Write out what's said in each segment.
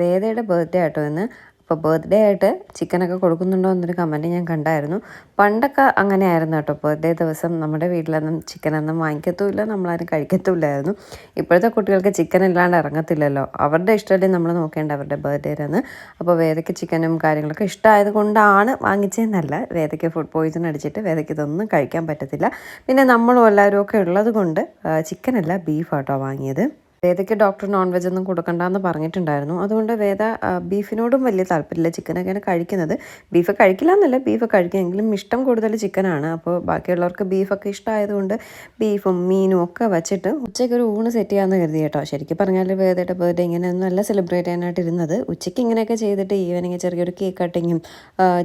വേദയുടെ ബർത്ത്ഡേ ആട്ടോ ഇന്ന്. അപ്പോൾ ബർത്ത്ഡേ ആയിട്ട് ചിക്കനൊക്കെ കൊടുക്കുന്നുണ്ടോ എന്നൊരു കമൻറ്റ് ഞാൻ കണ്ടായിരുന്നു. പണ്ടൊക്കെ അങ്ങനെ ആയിരുന്നു കേട്ടോ. ബർത്ത്ഡേ ദിവസം നമ്മുടെ വീട്ടിലൊന്നും ചിക്കനൊന്നും വാങ്ങിക്കത്തുമില്ല, നമ്മളാരും കഴിക്കത്തുമില്ലായിരുന്നു. ഇപ്പോഴത്തെ കുട്ടികൾക്ക് ചിക്കൻ ഇല്ലാണ്ട് ഇറങ്ങത്തില്ലല്ലോ. അവരുടെ ഇഷ്ടമല്ലേ നമ്മൾ നോക്കേണ്ട അവരുടെ ബർത്ത്ഡേയിലെന്ന്. അപ്പോൾ വേദയ്ക്ക് ചിക്കനും കാര്യങ്ങളൊക്കെ ഇഷ്ടമായത് കൊണ്ടാണ് വാങ്ങിച്ചതെന്നല്ല. വേദയ്ക്ക് ഫുഡ് പോയിസൺ അടിച്ചിട്ട് വേദയ്ക്ക് ഇതൊന്നും കഴിക്കാൻ പറ്റത്തില്ല. പിന്നെ നമ്മളും എല്ലാവരും ഒക്കെ ഉള്ളത് കൊണ്ട് ചിക്കനല്ല ബീഫാട്ടോ വാങ്ങിയത്. വേദയ്ക്ക് ഡോക്ടർ നോൺ വെജ് ഒന്നും കൊടുക്കണ്ടെന്ന് പറഞ്ഞിട്ടുണ്ടായിരുന്നു. അതുകൊണ്ട് വേദ ബീഫിനോടും വലിയ താല്പര്യമില്ല. ചിക്കനൊക്കെയാണ് കഴിക്കുന്നത്. ബീഫ് കഴിക്കില്ല എന്നല്ല, ബീഫ് കഴിക്കുമെങ്കിലും ഇഷ്ടം കൂടുതൽ ചിക്കനാണ്. അപ്പോൾ ബാക്കിയുള്ളവർക്ക് ബീഫൊക്കെ ഇഷ്ടമായതുകൊണ്ട് ബീഫും മീനും ഒക്കെ വെച്ചിട്ട് ഉച്ചയ്ക്ക് ഒരു ഊണ് സെറ്റ് ചെയ്യാമെന്ന് കരുതി കേട്ടോ. ശരിക്കും പറഞ്ഞാൽ വേദയുടെ ബർത്ത്ഡേ ഇങ്ങനെയൊന്നും അല്ല സെലിബ്രേറ്റ് ചെയ്യാനായിട്ട് ഇരുന്നത്. ഉച്ചയ്ക്ക് ഇങ്ങനെയൊക്കെ ചെയ്തിട്ട് ഈവനിങ് ചെറിയൊരു കേക്ക് കട്ടിങ്ങും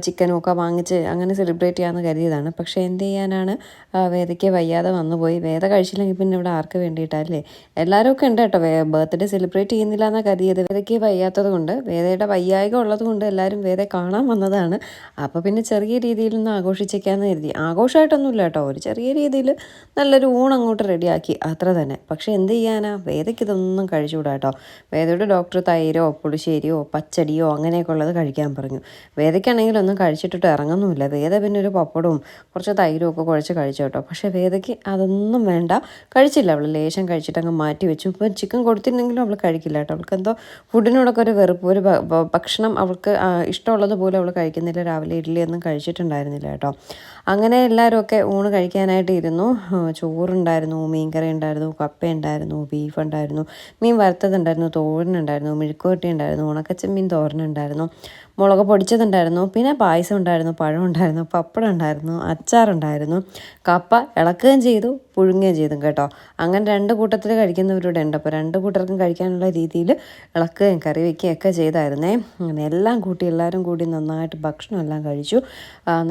ചിക്കനും ഒക്കെ വാങ്ങിച്ച് അങ്ങനെ സെലിബ്രേറ്റ് ചെയ്യാമെന്ന് കരുതിയതാണ്. പക്ഷേ എന്ത് ചെയ്യാനാണ്, വേദയ്ക്ക് വയ്യാതെ വന്നുപോയി. വേദ കഴിച്ചില്ലെങ്കിൽ പിന്നെ ഇവിടെ ആർക്ക് വേണ്ടിയിട്ടല്ലേ? എല്ലാവരും ഒക്കെ ഉണ്ട് കേട്ടോ. ബർത്ത്ഡേ സെലിബ്രേറ്റ് ചെയ്യുന്നില്ല എന്നാണ് കരുതിയത്. വേദയ്ക്ക് വയ്യാത്തത് കൊണ്ട്, വേദയുടെ വയ്യായിക ഉള്ളത് കൊണ്ട് എല്ലാവരും വേദയെ കാണാൻ വന്നതാണ്. അപ്പോൾ പിന്നെ ചെറിയ രീതിയിലൊന്ന് ആഘോഷിച്ചേക്കാന്ന് കരുതി. ആഘോഷമായിട്ടൊന്നുമില്ല കേട്ടോ, ഒരു ചെറിയ രീതിയിൽ നല്ലൊരു ഊണങ്ങോട്ട് റെഡിയാക്കി, അത്ര തന്നെ. പക്ഷേ എന്ത് ചെയ്യാനാ, വേദയ്ക്ക് ഇതൊന്നും കഴിച്ചുകൂടാ കേട്ടോ. വേദയുടെ ഡോക്ടർ തൈരോ പുളിശ്ശേരിയോ പച്ചടിയോ അങ്ങനെയൊക്കെ ഉള്ളത് കഴിക്കാൻ പറഞ്ഞു. വേദയ്ക്കാണെങ്കിൽ ഒന്നും കഴിച്ചിട്ടിട്ട് ഇറങ്ങുന്നുമില്ല. വേദ പിന്നെ ഒരു പപ്പടവും കുറച്ച് തൈരും ഒക്കെ കുഴച്ച് കഴിച്ചു കേട്ടോ. പക്ഷേ വേദയ്ക്ക് അതൊന്നും വേണ്ട, കഴിച്ചില്ല. അവൾ ലേശം കഴിച്ചിട്ട് അങ്ങ് മാറ്റി വെച്ചു. ഇപ്പം ചിക്കൻ കൊടുത്തിട്ടുണ്ടെങ്കിലും അവൾ കഴിക്കില്ല കേട്ടോ. അവൾക്ക് എന്തോ ഫുഡിനോടൊക്കെ ഒരു വെറുപ്പ്, ഒരു ഭക്ഷണം അവൾക്ക് ഇഷ്ടമുള്ളതുപോലെ അവൾ കഴിക്കുന്നില്ല. രാവിലെ ഇഡ്ഡലിയൊന്നും കഴിച്ചിട്ടുണ്ടായിരുന്നില്ല കേട്ടോ. അങ്ങനെ എല്ലാവരും ഒക്കെ ഊണ് കഴിക്കാനായിട്ട് ഇരുന്നു. ചോറുണ്ടായിരുന്നു, മീൻകറി ഉണ്ടായിരുന്നു, കപ്പ ഉണ്ടായിരുന്നു, ബീഫ് ഉണ്ടായിരുന്നു, മീൻ വറുത്തതുണ്ടായിരുന്നു, തോരനുണ്ടായിരുന്നു, മെഴുക്കുവരട്ടി ഉണ്ടായിരുന്നു, ഉണക്കച്ചെമ്മീൻ തോരനുണ്ടായിരുന്നു, മുളക് പൊടിച്ചതുണ്ടായിരുന്നു, പിന്നെ പായസം ഉണ്ടായിരുന്നു, പഴം ഉണ്ടായിരുന്നു, പപ്പടം ഉണ്ടായിരുന്നു, അച്ചാറുണ്ടായിരുന്നു, കപ്പ ഇളക്കുകയും ചെയ്തു പുഴുങ്ങുകയും ചെയ്തു കേട്ടോ. അങ്ങനെ രണ്ട് കൂട്ടത്തിൽ കഴിക്കുന്നവരുടെ ഉണ്ട്. അപ്പോൾ രണ്ട് കൂട്ടർക്കും കഴിക്കാനുള്ള രീതിയിൽ ഇളക്കുകയും കറി വയ്ക്കുകയൊക്കെ ചെയ്തായിരുന്നേ. അങ്ങനെ എല്ലാം കൂട്ടി എല്ലാവരും കൂടി നന്നായിട്ട് ഭക്ഷണം എല്ലാം കഴിച്ചു.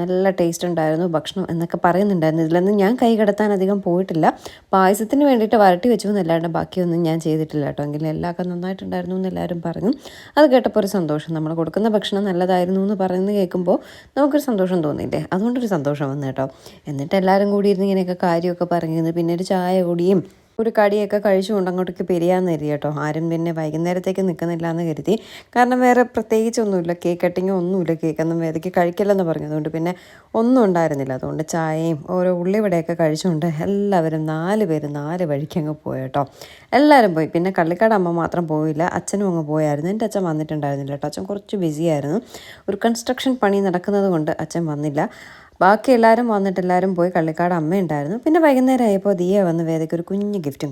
നല്ല ടേസ്റ്റ് ഉണ്ടായിരുന്നു ഭക്ഷണം എന്നൊക്കെ പറയുന്നുണ്ടായിരുന്നു. ഇതിലൊന്നും ഞാൻ കൈ കടത്താൻ അധികം പോയിട്ടില്ല. പായസത്തിന് വേണ്ടിയിട്ട് വരട്ടി വെച്ചു എന്നല്ലാണ്ട് ബാക്കിയൊന്നും ഞാൻ ചെയ്തിട്ടില്ല കേട്ടോ. എങ്കിലും എല്ലാവർക്കും നന്നായിട്ടുണ്ടായിരുന്നു എന്ന് എല്ലാവരും പറഞ്ഞു. അത് കേട്ടപ്പോൾ ഒരു സന്തോഷം. നമ്മൾ കൊടുക്കുന്ന ഭക്ഷണം നല്ലതായിരുന്നു എന്ന് പറയുന്നത് കേൾക്കുമ്പോൾ നമുക്കൊരു സന്തോഷം തോന്നിയില്ലേ? അതുകൊണ്ടൊരു സന്തോഷം വന്നു കേട്ടോ. എന്നിട്ട് എല്ലാവരും കൂടി ഇരുന്ന് ഇങ്ങനെയൊക്കെ കാര്യമൊക്കെ പറഞ്ഞിരുന്നു. പിന്നെ ഒരു ചായ കുടിയും ഒരു കടിയൊക്കെ കഴിച്ചുകൊണ്ട് അങ്ങോട്ടേക്ക് പിരിയാമെന്ന് കരുതി കേട്ടോ. ആരും പിന്നെ വൈകുന്നേരത്തേക്ക് നിൽക്കുന്നില്ല എന്ന് കരുതി. കാരണം വേറെ പ്രത്യേകിച്ചൊന്നുമില്ല, കേക്ക് കട്ടിങ്ങോ ഒന്നുമില്ല. കേക്കൊന്നും വേദയ്ക്ക് കഴിക്കില്ലെന്ന് പറഞ്ഞതുകൊണ്ട് പിന്നെ ഒന്നും ഉണ്ടായിരുന്നില്ല. അതുകൊണ്ട് ചായയും ഓരോ ഉള്ളിവടയൊക്കെ കഴിച്ചുകൊണ്ട് എല്ലാവരും 4 പേര് 4 വഴിക്ക് അങ്ങ് പോയി കേട്ടോ. എല്ലാവരും പോയി. പിന്നെ കള്ളിക്കാട് അമ്മ മാത്രം പോയില്ല, അച്ഛനും അങ്ങ് പോയായിരുന്നു. എൻ്റെ അച്ഛൻ വന്നിട്ടുണ്ടായിരുന്നില്ല കേട്ടോ. അച്ഛൻ കുറച്ച് ബിസിയായിരുന്നു. ഒരു കൺസ്ട്രക്ഷൻ പണി നടക്കുന്നത് കൊണ്ട് അച്ഛൻ വന്നില്ല. ബാക്കി എല്ലാവരും വന്നിട്ട് എല്ലാവരും പോയി. കള്ളിക്കാട് അമ്മ ഉണ്ടായിരുന്നു. പിന്നെ വൈകുന്നേരം ആയപ്പോൾ ദിയ വന്ന് വേദയ്ക്ക് ഒരു കുഞ്ഞ് ഗിഫ്റ്റും